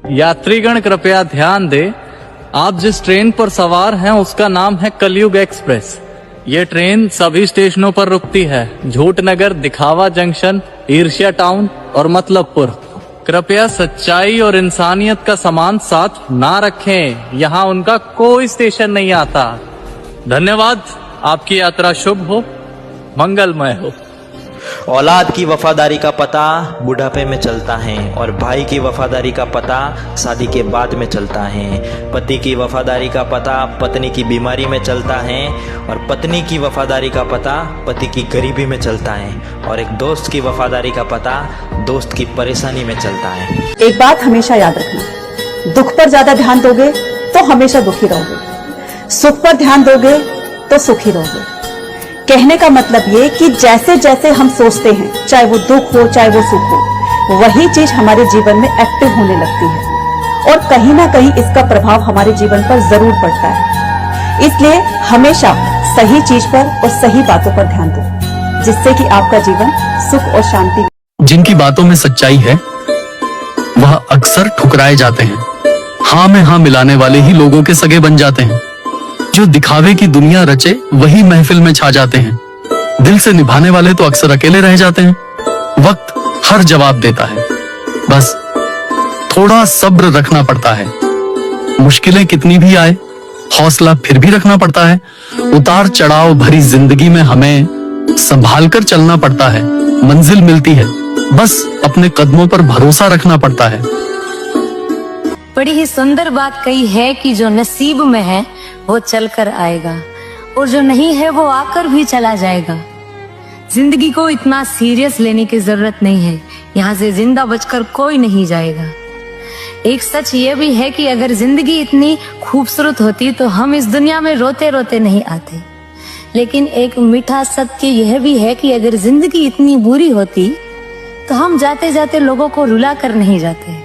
यात्रीगण कृपया ध्यान दें, आप जिस ट्रेन पर सवार हैं उसका नाम है कलयुग एक्सप्रेस। ये ट्रेन सभी स्टेशनों पर रुकती है, झूठनगर, दिखावा जंक्शन, ईर्ष्या टाउन और मतलबपुर। कृपया सच्चाई और इंसानियत का सामान साथ ना रखें, यहाँ उनका कोई स्टेशन नहीं आता। धन्यवाद, आपकी यात्रा शुभ हो, मंगलमय हो। औलाद की वफादारी का पता बुढ़ापे में चलता है और भाई की वफादारी का पता शादी के बाद में चलता है। पति की वफादारी का पता पत्नी की बीमारी में चलता है और पत्नी की वफादारी का पता पति की गरीबी में चलता है और एक दोस्त की वफादारी का पता दोस्त की परेशानी में चलता है। एक बात हमेशा याद रखना, दुख पर ज्यादा ध्यान दोगे तो हमेशा दुखी रहोगे, सुख पर ध्यान दोगे तो सुखी रहोगे। कहने का मतलब ये कि जैसे जैसे हम सोचते हैं, चाहे वो दुख हो चाहे वो सुख हो, वही चीज हमारे जीवन में एक्टिव होने लगती है और कहीं ना कहीं इसका प्रभाव हमारे जीवन पर जरूर पड़ता है। इसलिए हमेशा सही चीज पर और सही बातों पर ध्यान दो, जिससे कि आपका जीवन सुख और शांति। जिनकी बातों में सच्चाई है वह अक्सर ठुकराए जाते हैं। हाँ में हाँ मिलाने वाले ही लोगों के सगे बन जाते हैं। जो दिखावे की दुनिया रचे वही महफिल में छा जाते हैं। दिल से निभाने वाले तो अक्सर अकेले रह जाते हैं। वक्त हर जवाब देता है, बस थोड़ा सब्र रखना पड़ता है। मुश्किलें कितनी भी आए, हौसला फिर भी रखना पड़ता है। उतार चढ़ाव भरी जिंदगी में हमें संभाल कर चलना पड़ता है। मंजिल मिलती है, बस अपने कदमों पर भरोसा रखना पड़ता है। बड़ी ही सुंदर बात कही है कि जो नसीब में है वो चल कर आएगा और जो नहीं है वो आकर भी चला जाएगा। जिंदगी को इतना सीरियस लेने की जरूरत नहीं है, यहाँ से जिंदा बचकर कोई नहीं जाएगा। एक सच ये भी है कि अगर जिंदगी इतनी खूबसूरत होती तो हम इस दुनिया में रोते रोते नहीं आते। लेकिन एक मीठा सत्य यह भी है कि अगर जिंदगी इतनी बुरी होती तो हम जाते जाते लोगों को रुला कर नहीं जाते।